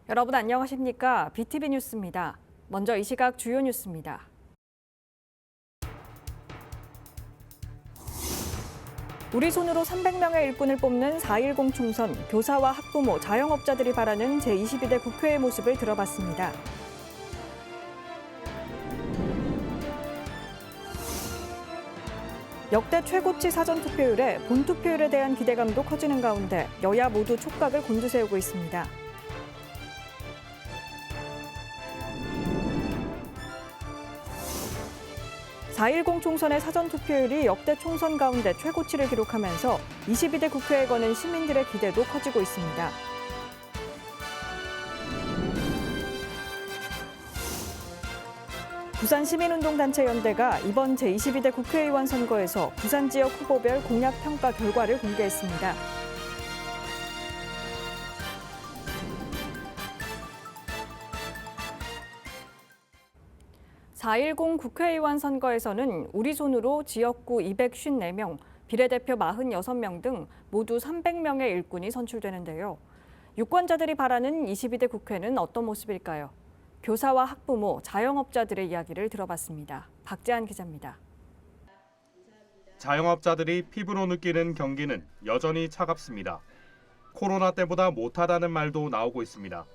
여러분 안녕하십니까? BTV 뉴스입니다. 먼저 이 시각 주요 뉴스입니다. 우리 손으로 300명의 일꾼을 뽑는 4.10 총선, 교사와 학부모, 자영업자들이 바라는 제22대 국회의 모습을 들어봤습니다. 역대 최고치 사전투표율에 본투표율에 대한 기대감도 커지는 가운데 여야 모두 촉각을 곤두세우고 있습니다. 4.10 총선의 사전투표율이 역대 총선 가운데 최고치를 기록하면서 22대 국회에 거는 시민들의 기대도 커지고 있습니다. 부산시민운동단체연대가 이번 제22대 국회의원 선거에서 부산 지역 후보별 공약 평가 결과를 공개했습니다. (4.10) 국회의원 선거에서는 우리 손으로 지역구 254명, 비례대표 46명 등 모두 300명의 일꾼이 선출되는데요. 유권자들이 바라는 22대 국회는 어떤 모습일까요? 교사와 학부모, 자영업자들의 이야기를 들어봤습니다. 박재한 기자입니다. 자영업자들이 피부로 느끼는 경기는 여전히 차갑습니다. 코로나 때보다 못하다는 말도 나오고 있습니다.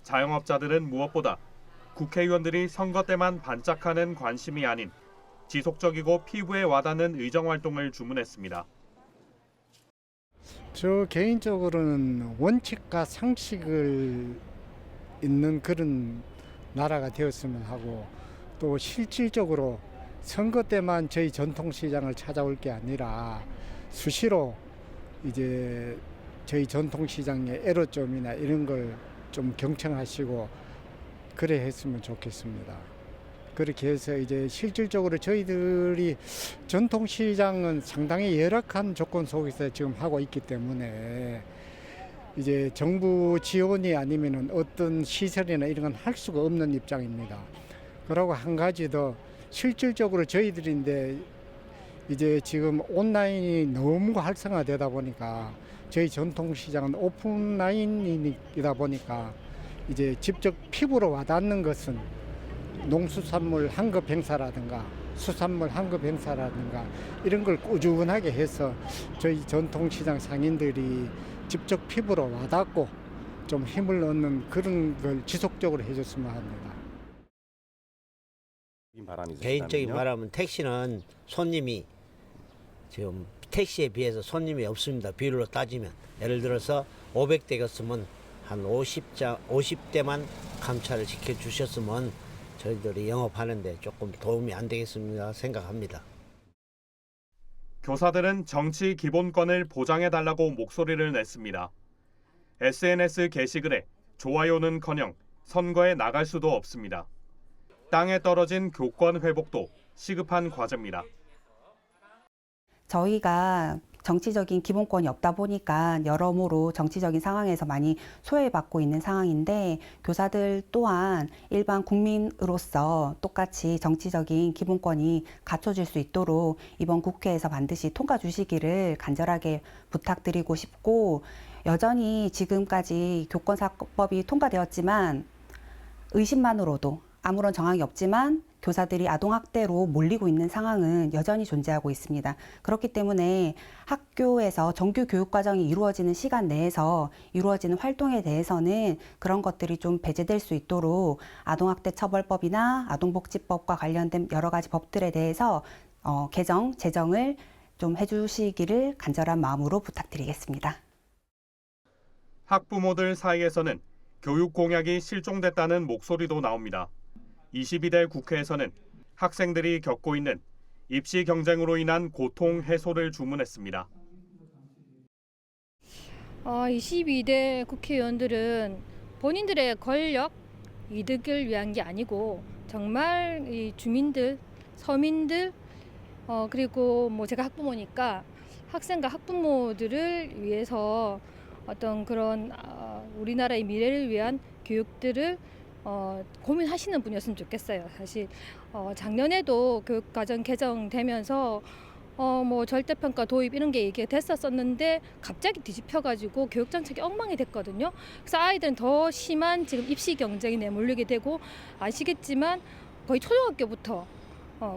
자영업자들은 무엇보다 국회의원들이 선거 때만 반짝하는 관심이 아닌 지속적이고 피부에 와닿는 의정활동을 주문했습니다. 저 개인적으로는 원칙과 상식을 있는 그런 나라가 되었으면 하고, 또 실질적으로 선거 때만 저희 전통시장을 찾아올 게 아니라 수시로 이제 저희 전통시장의 애로점이나 이런 걸 좀 경청하시고 그래 했으면 좋겠습니다. 그렇게 해서 이제 실질적으로 저희들이 전통시장은 상당히 열악한 조건 속에서 지금 하고 있기 때문에 이제 정부 지원이 아니면은 어떤 시설이나 이런 건 할 수가 없는 입장입니다. 그리고 한 가지 더, 실질적으로 저희들인데 이제 지금 온라인이 너무 활성화되다 보니까 저희 전통시장은 오프라인이다 보니까 이제 직접 피부로 와닿는 것은 농수산물 환급 행사라든가 수산물 환급 행사라든가 이런 걸 꾸준하게 해서 저희 전통시장 상인들이 직접 피부로 와닿고 좀 힘을 얻는 그런 걸 지속적으로 해줬으면 합니다. 개인적인 말하면 택시는 손님이 지금 택시에 비해서 손님이 없습니다. 비율로 따지면 예를 들어서 500대였으면 한 50대만 감차를 지켜주셨으면 저희들이 영업하는데 조금 도움이 안 되겠습니다 생각합니다. 교사들은 정치 기본권을 보장해달라고 목소리를 냈습니다. SNS 게시글에 좋아요는커녕 선거에 나갈 수도 없습니다. 땅에 떨어진 교권 회복도 시급한 과제입니다. 저희가 정치적인 기본권이 없다 보니까 여러모로 정치적인 상황에서 많이 소외받고 있는 상황인데, 교사들 또한 일반 국민으로서 똑같이 정치적인 기본권이 갖춰질 수 있도록 이번 국회에서 반드시 통과 주시기를 간절하게 부탁드리고 싶고, 여전히 지금까지 교권사법이 통과되었지만 의심만으로도 아무런 정황이 없지만 교사들이 아동학대로 몰리고 있는 상황은 여전히 존재하고 있습니다. 그렇기 때문에 학교에서 정규 교육과정이 이루어지는 시간 내에서 이루어지는 활동에 대해서는 그런 것들이 좀 배제될 수 있도록 아동학대 처벌법이나 아동복지법과 관련된 여러 가지 법들에 대해서 개정, 제정을 좀 해주시기를 간절한 마음으로 부탁드리겠습니다. 학부모들 사이에서는 교육 공약이 실종됐다는 목소리도 나옵니다. 22대 국회에서는 학생들이 겪고 있는 입시 경쟁으로 인한 고통 해소를 주문했습니다. 22대 국회의원들은 본인들의 권력, 이득을 위한 게 아니고 정말 이 주민들, 서민들, 그리고 제가 학부모니까 학생과 학부모들을 위해서 어떤 그런 우리나라의 미래를 위한 교육들을 고민하시는 분이었으면 좋겠어요. 사실 작년에도 교육과정 개정되면서 뭐 절대평가 도입 이런 게 이게 됐었었는데 갑자기 뒤집혀가지고 교육 정책이 엉망이 됐거든요. 그래서 아이들은 더 심한 지금 입시 경쟁에 내몰리게 되고 아시겠지만 거의 초등학교부터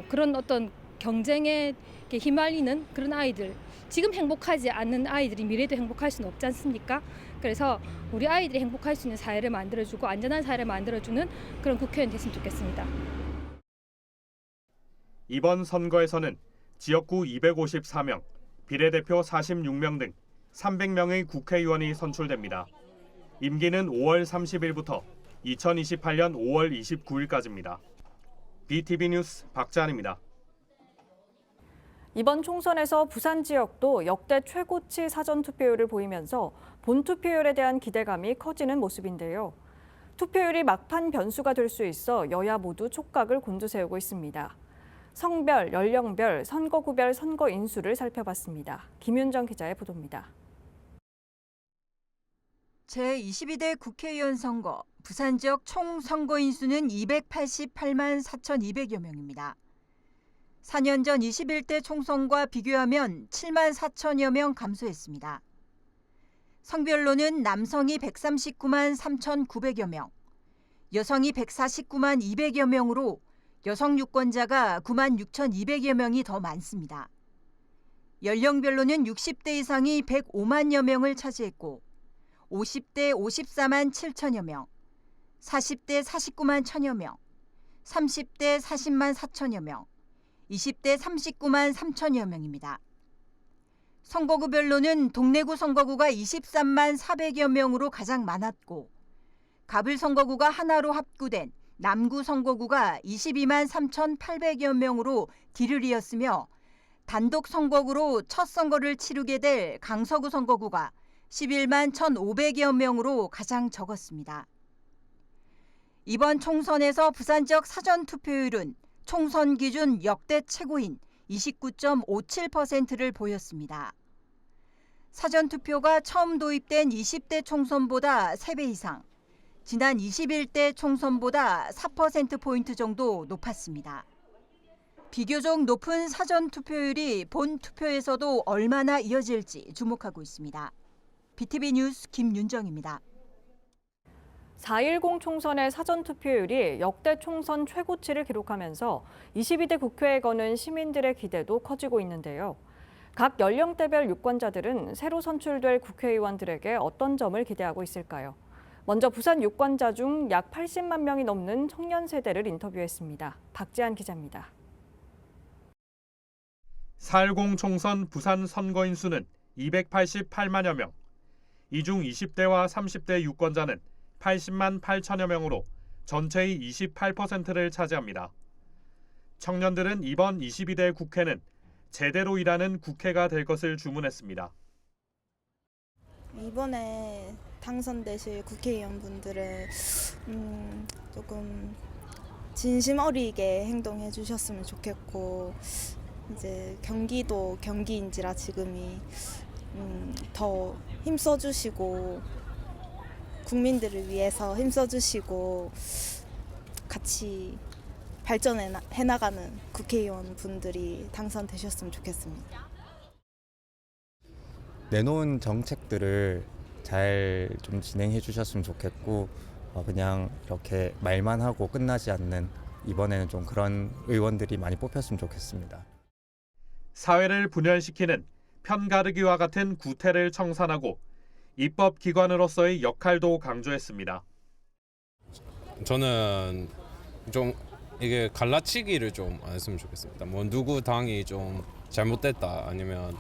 그런 어떤 경쟁에 이렇게 휘말리는 그런 아이들, 지금 행복하지 않는 아이들이 미래도 행복할 수는 없지 않습니까? 그래서 우리 아이들이 행복할 수 있는 사회를 만들어주고 안전한 사회를 만들어주는 그런 국회의원 됐으면 좋겠습니다. 이번 선거에서는 지역구 254명, 비례대표 46명 등 300명의 국회의원이 선출됩니다. 임기는 5월 30일부터 2028년 5월 29일까지입니다. BTV 뉴스 박재한입니다. 이번 총선에서 부산 지역도 역대 최고치 사전투표율을 보이면서 본투표율에 대한 기대감이 커지는 모습인데요. 투표율이 막판 변수가 될 수 있어 여야 모두 촉각을 곤두세우고 있습니다. 성별, 연령별, 선거구별 선거 인수를 살펴봤습니다. 김윤정 기자의 보도입니다. 제22대 국회의원 선거, 부산 지역 총 선거 인수는 288만 4,200여 명입니다. 4년 전 21대 총선과 비교하면 7만 4천여 명 감소했습니다. 성별로는 남성이 139만 3,900여 명, 여성이 149만 200여 명으로 여성 유권자가 9만 6,200여 명이 더 많습니다. 연령별로는 60대 이상이 105만여 명을 차지했고 50대 54만 7천여 명, 40대 49만 1천여 명, 30대 40만 4천여 명, 20대 39만 3천여 명입니다. 선거구별로는 동래구 선거구가 23만 400여 명으로 가장 많았고 가불 선거구가 하나로 합구된 남구 선거구가 22만 3,800여 명으로 뒤를 이었으며 단독 선거구로 첫 선거를 치르게 될 강서구 선거구가 11만 1,500여 명으로 가장 적었습니다. 이번 총선에서 부산 지역 사전투표율은 총선 기준 역대 최고인 29.57%를 보였습니다. 사전투표가 처음 도입된 20대 총선보다 3배 이상, 지난 21대 총선보다 4%포인트 정도 높았습니다. 비교적 높은 사전투표율이 본투표에서도 얼마나 이어질지 주목하고 있습니다. BTV 뉴스 김윤정입니다. 4.10 총선의 사전투표율이 역대 총선 최고치를 기록하면서 22대 국회에 거는 시민들의 기대도 커지고 있는데요. 각 연령대별 유권자들은 새로 선출될 국회의원들에게 어떤 점을 기대하고 있을까요? 먼저 부산 유권자 중 약 80만 명이 넘는 청년 세대를 인터뷰했습니다. 박재한 기자입니다. 4.10 총선 부산 선거인 수는 288만여 명. 이 중 20대와 30대 유권자는 80만 8천여 명으로 전체의 28%를 차지합니다. 청년들은 이번 22대 국회는 제대로 일하는 국회가 될 것을 주문했습니다. 이번에 당선되실 국회의원분들은 조금 진심 어리게 행동해 주셨으면 좋겠고 이제 경기도 경기인지라 지금이 더 힘써 주시고 국민들을 위해서 힘써 주시고 같이 발전해 나가는 국회의원 분들이 당선되셨으면 좋겠습니다. 내놓은 정책들을 잘 좀 진행해 주셨으면 좋겠고 그냥 이렇게 말만 하고 끝나지 않는 이번에는 좀 그런 의원들이 많이 뽑혔으면 좋겠습니다. 사회를 분열시키는 편가르기와 같은 구태를 청산하고 입법기관으로서의 역할도 강조했습니다. 저는 좀 이게 갈라치기를 좀 안 했으면 좋겠습니다. 뭐 누구 당이 좀 잘못됐다 아니면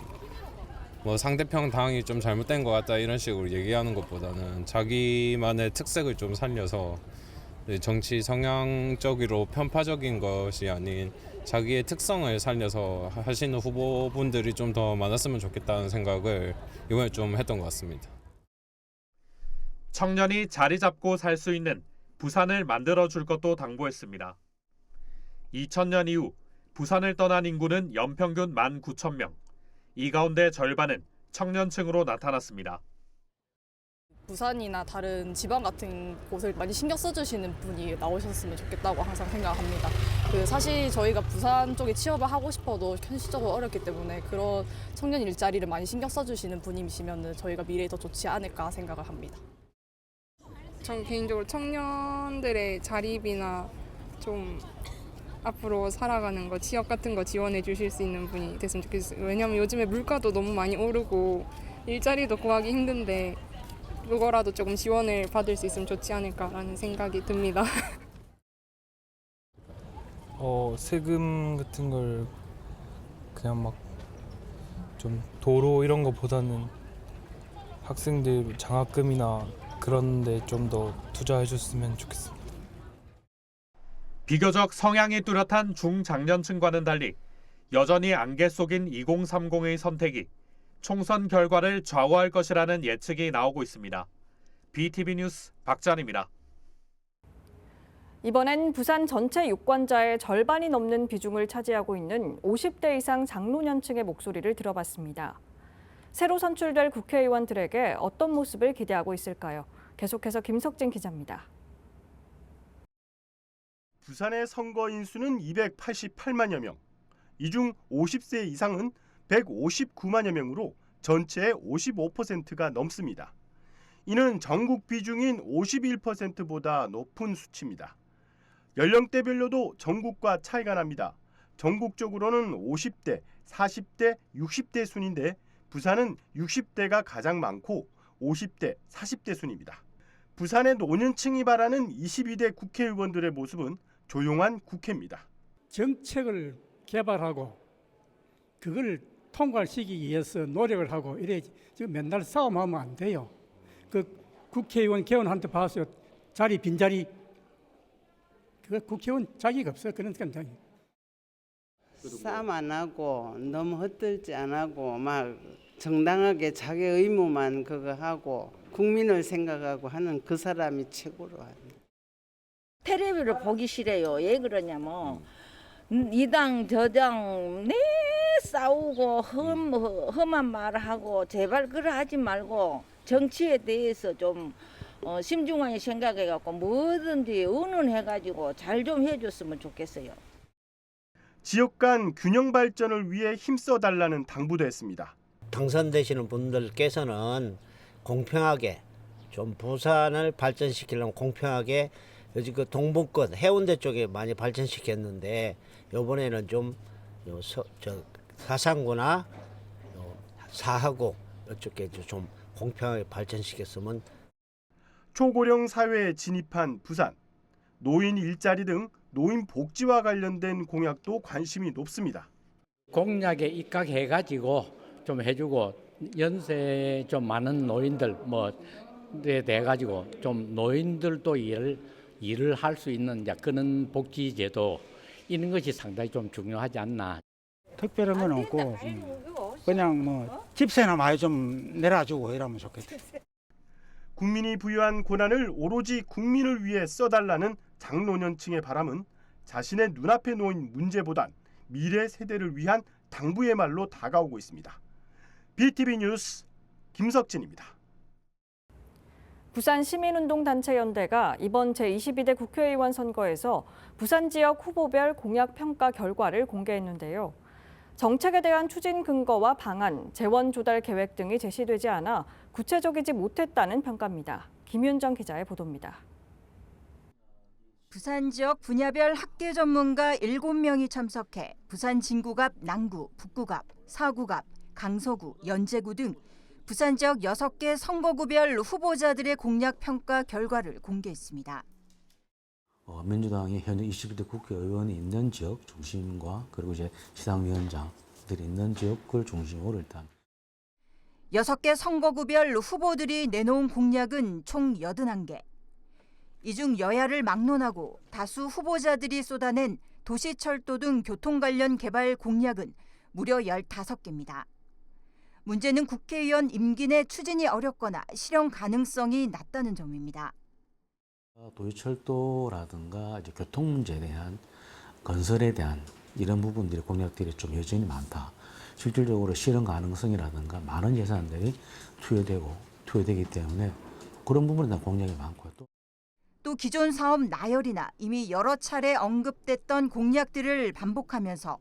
뭐 상대편 당이 좀 잘못된 것 같다 이런 식으로 얘기하는 것보다는 자기만의 특색을 좀 살려서 정치 성향적으로 편파적인 것이 아닌 자기의 특성을 살려서 하시는 후보분들이 좀 더 많았으면 좋겠다는 생각을 이번에 좀 했던 것 같습니다. 청년이 자리 잡고 살 수 있는 부산을 만들어줄 것도 당부했습니다. 2000년 이후 부산을 떠난 인구는 연평균 19,000명. 이 가운데 절반은 청년층으로 나타났습니다. 부산이나 다른 지방 같은 곳을 많이 신경 써주시는 분이 나오셨으면 좋겠다고 항상 생각합니다. 사실 저희가 부산 쪽에 취업을 하고 싶어도 현실적으로 어렵기 때문에 그런 청년 일자리를 많이 신경 써주시는 분이시면 저희가 미래에 더 좋지 않을까 생각을 합니다. 전 개인적으로 청년들의 자립이나 좀 앞으로 살아가는 거 취업 같은 거 지원해 주실 수 있는 분이 됐으면 좋겠어요. 왜냐면 요즘에 물가도 너무 많이 오르고 일자리도 구하기 힘든데 그거라도 조금 지원을 받을 수 있으면 좋지 않을까라는 생각이 듭니다. 세금 같은 걸 그냥 막 좀 도로 이런 거보다는 학생들 장학금이나 그런 데 좀 더 투자해 줬으면 좋겠습니다. 비교적 성향이 뚜렷한 중장년층과는 달리 여전히 안개 속인 2030의 선택이 총선 결과를 좌우할 것이라는 예측이 나오고 있습니다. BTV 뉴스 박찬입니다. 이번엔 부산 전체 유권자의 절반이 넘는 비중을 차지하고 있는 50대 이상 장노년층의 목소리를 들어봤습니다. 새로 선출될 국회의원들에게 어떤 모습을 기대하고 있을까요? 계속해서 김석진 기자입니다. 부산의 선거 인수는 288만여 명, 이 중 50세 이상은 159만여 명으로 전체의 55%가 넘습니다. 이는 전국 비중인 51%보다 높은 수치입니다. 연령대별로도 전국과 차이가 납니다. 전국적으로는 50대, 40대, 60대 순인데 부산은 60대가 가장 많고 50대, 40대 순입니다. 부산의 노년층이 바라는 22대 국회의원들의 모습은 조용한 국회입니다. 정책을 개발하고 그걸 통과시키기 위해서 노력을 하고 이래 지금 맨날 싸움하면 안 돼요. 그 국회의원 개원한테 봐서 자리 빈자리 그 국회의원 자기가 없어. 그런 감정이. 싸움 안 하고 너무 헛들지 안 하고 막 정당하게 자기 의무만 그거 하고 국민을 생각하고 하는 그 사람이 최고로 합니다. 텔레비를 보기 싫어요. 왜 그러냐면 이 당 저 당 네 싸우고 험한 말하고 제발 그러 하지 말고 정치에 대해서 좀 심중하게 생각해갖고 뭐든지 의논해가지고 잘 좀 해줬으면 좋겠어요. 지역 간 균형 발전을 위해 힘써달라는 당부도 했습니다. 당선되시는 분들께서는 공평하게 좀 부산을 발전시키려면 공평하게 요즘 그 동북권 해운대 쪽에 많이 발전시켰는데 이번에는 좀 사상구나 사하구 이쪽에 좀 공평하게 발전시켰으면. 초고령 사회에 진입한 부산, 노인 일자리 등 노인 복지와 관련된 공약도 관심이 높습니다. 공약에 입각해가지고 좀 해주고 연세 좀 많은 노인들 뭐에 대해 가지고 좀 노인들도 일을 할 수 있는 그런 복지제도 이런 것이 상당히 좀 중요하지 않나. 특별한 건 없고 그냥 뭐 집세나 많이 좀 내려주고 이러면 좋겠다. 국민이 부여한 권한을 오로지 국민을 위해 써달라는 장노년층의 바람은 자신의 눈앞에 놓인 문제보단 미래 세대를 위한 당부의 말로 다가오고 있습니다. BTV 뉴스 김석진입니다. 부산 시민운동단체연대가 이번 제22대 국회의원 선거에서 부산 지역 후보별 공약 평가 결과를 공개했는데요. 정책에 대한 추진 근거와 방안, 재원 조달 계획 등이 제시되지 않아 구체적이지 못했다는 평가입니다. 김윤정 기자의 보도입니다. 부산 지역 분야별 학계 전문가 7명이 참석해 부산 진구갑, 남구, 북구갑, 사구갑, 강서구, 연제구 등 부산 지역 6개 선거구별 후보자들의 공약 평가 결과를 공개했습니다. 민주당이 현재 22대 국회의원이 있는 지역 중심과 그리고 이제 시당위원장들이 있는 지역을 중심으로 일단 6개 선거구별 후보들이 내놓은 공약은 총 81개. 이 중 여야를 막론하고 다수 후보자들이 쏟아낸 도시철도 등 교통 관련 개발 공약은 무려 15개입니다. 문제는 국회의원 임기 내 추진이 어렵거나 실현 가능성이 낮다는 점입니다. 도시철도라든가 이제 교통 문제에 대한 건설에 대한 이런 부분들의 공약들이 좀 여전히 많다. 실질적으로 실현 가능성이라든가 많은 예산들이 투여되기 때문에 그런 부분에 대한 공약이 많고요. 또 또 기존 사업 나열이나 이미 여러 차례 언급됐던 공약들을 반복하면서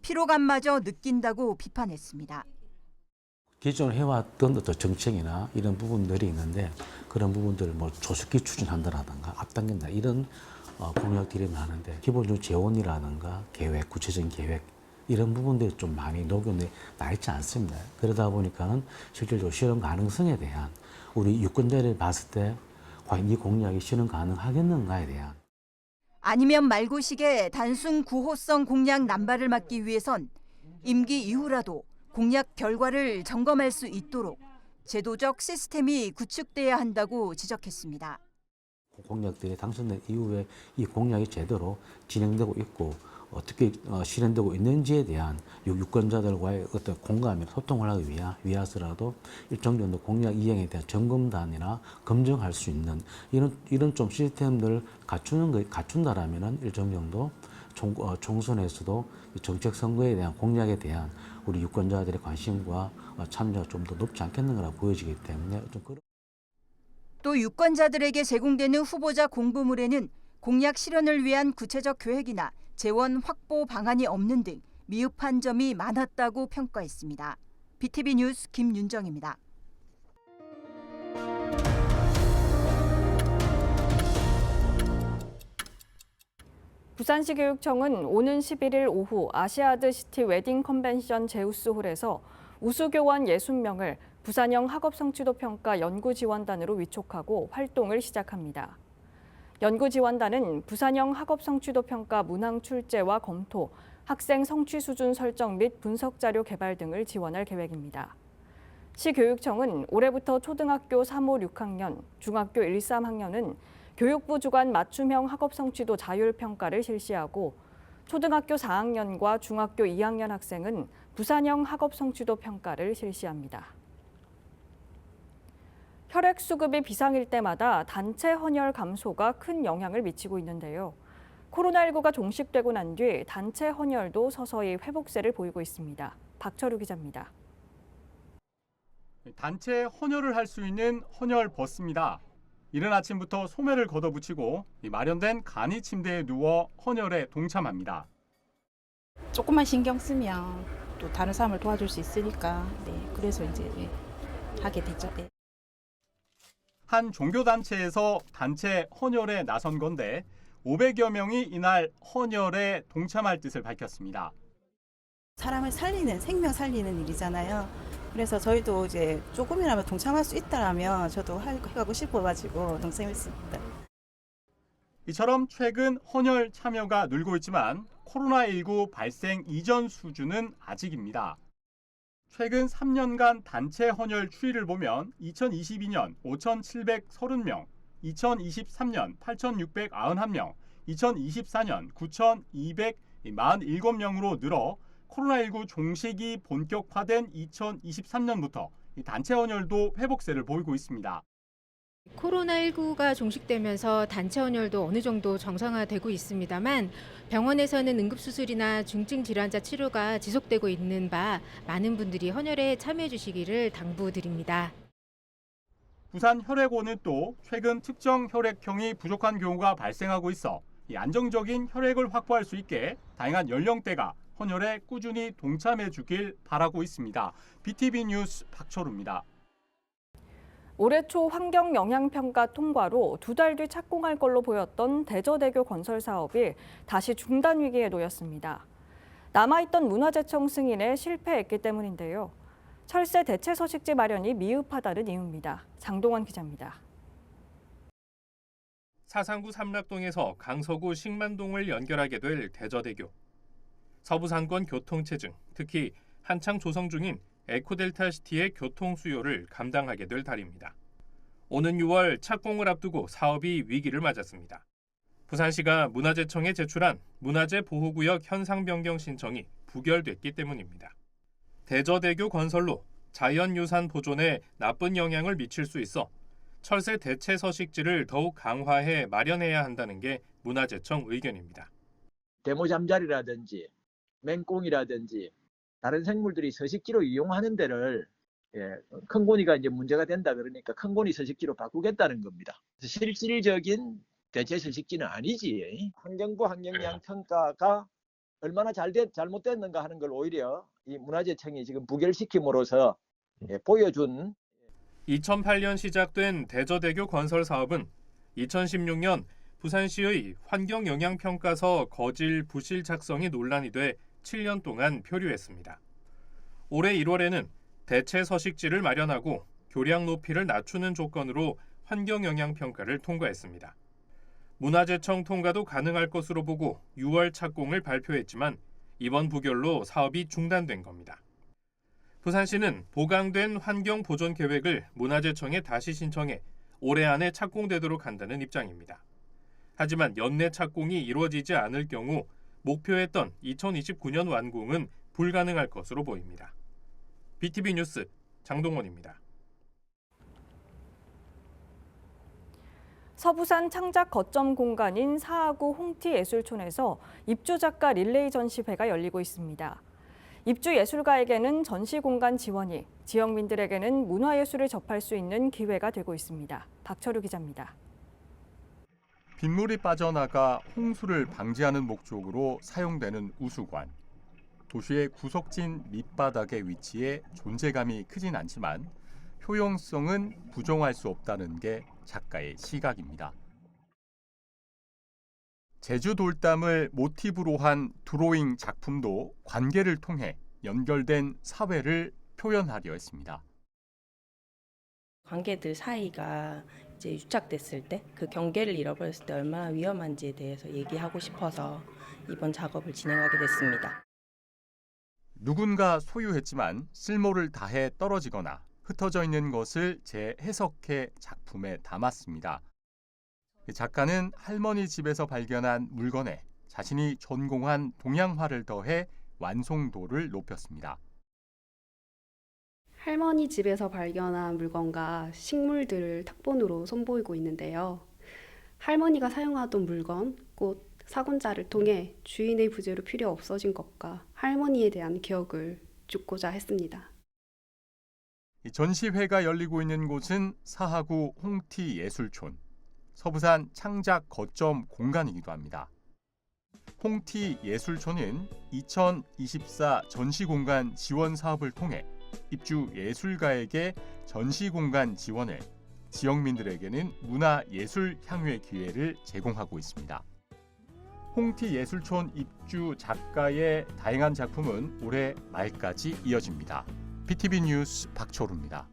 피로감마저 느낀다고 비판했습니다. 기존 해왔던 어떤 정책이나 이런 부분들이 있는데 그런 부분들을 뭐 조속히 추진한다라든가 앞당긴다 이런 공약들이 많은데 기본적으로 재원이라든가 계획, 구체적인 계획 이런 부분들이 좀 많이 녹여내 나 있지 않습니다. 그러다 보니까는 실질적으로 실현 가능성에 대한 우리 유권자를 봤을 때 과연 이 공약이 실현 가능하겠는가에 대한 아니면 말고식의 단순 구호성 공약 남발을 막기 위해선 임기 이후라도 공약 결과를 점검할 수 있도록 제도적 시스템이 구축돼야 한다고 지적했습니다. 공약들이 당선된 이후에 이 공약이 제대로 진행되고 있고 어떻게 실현되고 있는지에 대한 유권자들과의 어떤 공감이나 소통을 하기 위해서라도 일정 정도 공약 이행에 대한 점검단이나 검증할 수 있는 이런 좀 시스템들을 갖춘다라면은 일정 정도 총선에서도 정책 선거에 대한 공약에 대한 우리 유권자들의 관심과 참여가 좀 더 높지 않겠는가 보여지기 때문에 좀 그런. 또 유권자들에게 제공되는 후보자 공보물에는 공약 실현을 위한 구체적 계획이나 재원 확보 방안이 없는 등 미흡한 점이 많았다고 평가했습니다. BTV 뉴스 김윤정입니다. 부산시 교육청은 오는 11일 오후 아시아드 시티 웨딩 컨벤션 제우스홀에서 우수교원 60명을 부산형 학업성취도 평가 연구지원단으로 위촉하고 활동을 시작합니다. 연구지원단은 부산형 학업성취도 평가 문항 출제와 검토, 학생 성취 수준 설정 및 분석 자료 개발 등을 지원할 계획입니다. 시교육청은 올해부터 초등학교 3, 5, 6학년, 중학교 1, 3학년은 교육부 주관 맞춤형 학업성취도 자율평가를 실시하고 초등학교 4학년과 중학교 2학년 학생은 부산형 학업성취도 평가를 실시합니다. 혈액 수급이 비상일 때마다 단체 헌혈 감소가 큰 영향을 미치고 있는데요. 코로나19가 종식되고 난 뒤 단체 헌혈도 서서히 회복세를 보이고 있습니다. 박철우 기자입니다. 단체 헌혈을 할 수 있는 헌혈 버스입니다. 이른 아침부터 소매를 걷어붙이고 마련된 간이 침대에 누워 헌혈에 동참합니다. 조금만 신경 쓰면 또 다른 사람을 도와줄 수 있으니까 그래서 이제 하게 됐죠. 한 종교단체에서 단체 헌혈에 나선 건데 500여 명이 이날 헌혈에 동참할 뜻을 밝혔습니다. 사람을 살리는, 생명 살리는 일이잖아요. 그래서 저희도 이제 조금이라도 동참할 수 있다라면 저도 하고 싶어가지고 동참했습니다. 이처럼 최근 헌혈 참여가 늘고 있지만 코로나19 발생 이전 수준은 아직입니다. 최근 3년간 단체 헌혈 추이를 보면 2022년 5,730명, 2023년 8,691명, 2024년 9,247명으로 늘어 코로나19 종식이 본격화된 2023년부터 단체 헌혈도 회복세를 보이고 있습니다. 코로나19가 종식되면서 단체 헌혈도 어느 정도 정상화되고 있습니다만 병원에서는 응급수술이나 중증 질환자 치료가 지속되고 있는 바 많은 분들이 헌혈에 참여해 주시기를 당부드립니다. 부산혈액원은 또 최근 특정 혈액형이 부족한 경우가 발생하고 있어 안정적인 혈액을 확보할 수 있게 다양한 연령대가 헌혈에 꾸준히 동참해 주길 바라고 있습니다. BTV 뉴스 박철우입니다. 올해 초 환경영향평가 통과로 2달 뒤 착공할 걸로 보였던 대저대교 건설 사업이 다시 중단 위기에 놓였습니다. 남아있던 문화재청 승인에 실패했기 때문인데요. 철새 대체 서식지 마련이 미흡하다는 이유입니다. 장동원 기자입니다. 사상구 삼락동에서 강서구 식만동을 연결하게 될 대저대교. 서부 상권 교통체증, 특히 한창 조성 중인 에코델타시티의 교통 수요를 감당하게 될 다리입니다. 오는 6월 착공을 앞두고 사업이 위기를 맞았습니다. 부산시가 문화재청에 제출한 문화재 보호구역 현상 변경 신청이 부결됐기 때문입니다. 대저대교 건설로 자연유산 보존에 나쁜 영향을 미칠 수 있어 철새 대체 서식지를 더욱 강화해 마련해야 한다는 게 문화재청 의견입니다. 대모잠자리라든지 맹꽁이라든지 다른 생물들이 서식지로 이용하는 데를 큰 고니가 이제 문제가 된다 그러니까 큰 고니 서식지로 바꾸겠다는 겁니다. 실질적인 대체실식지는 아니지. 환경부 환경영향평가가 얼마나 잘못됐는가 하는 걸 오히려 이 문화재청이 지금 부결시킴으로써 보여준. 2008년 시작된 대저대교 건설 사업은 2016년 부산시의 환경영향평가서 거질 부실 작성이 논란이 돼 7년 동안 표류했습니다. 올해 1월에는 대체 서식지를 마련하고 교량 높이를 낮추는 조건으로 환경영향평가를 통과했습니다. 문화재청 통과도 가능할 것으로 보고 6월 착공을 발표했지만 이번 부결로 사업이 중단된 겁니다. 부산시는 보강된 환경 보존 계획을 문화재청에 다시 신청해 올해 안에 착공되도록 한다는 입장입니다. 하지만 연내 착공이 이루어지지 않을 경우 목표했던 2029년 완공은 불가능할 것으로 보입니다. BTV 뉴스 장동원입니다. 서부산 창작 거점 공간인 사하구 홍티예술촌에서 입주작가 릴레이 전시회가 열리고 있습니다. 입주예술가에게는 전시 공간 지원이, 지역민들에게는 문화예술을 접할 수 있는 기회가 되고 있습니다. 박철우 기자입니다. 빗물이 빠져나가 홍수를 방지하는 목적으로 사용되는 우수관. 도시의 구석진 밑바닥에 위치해 존재감이 크진 않지만 효용성은 부정할 수 없다는 게 작가의 시각입니다. 제주 돌담을 모티브로 한 드로잉 작품도 관계를 통해 연결된 사회를 표현하려 했습니다. 관계들 사이가 이제 유착됐을 때, 그 경계를 잃어버렸을 때 얼마나 위험한지에 대해서 얘기하고 싶어서 이번 작업을 진행하게 됐습니다. 누군가 소유했지만 쓸모를 다해 떨어지거나 흩어져 있는 것을 재해석해 작품에 담았습니다. 작가는 할머니 집에서 발견한 물건에 자신이 전공한 동양화를 더해 완성도를 높였습니다. 할머니 집에서 발견한 물건과 식물들을 탁본으로 선보이고 있는데요. 할머니가 사용하던 물건, 꽃, 사군자를 통해 주인의 부재로 필요 없어진 것과 할머니에 대한 기억을 줍고자 했습니다. 전시회가 열리고 있는 곳은 사하구 홍티예술촌, 서부산 창작 거점 공간이기도 합니다. 홍티예술촌은 2024 전시공간 지원 사업을 통해 입주 예술가에게 전시공간 지원을, 지역민들에게는 문화예술 향유의 기회를 제공하고 있습니다. 홍티예술촌 입주 작가의 다양한 작품은 올해 말까지 이어집니다. BTV 뉴스 박초루입니다.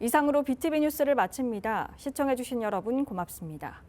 이상으로 BTV 뉴스를 마칩니다. 시청해주신 여러분 고맙습니다.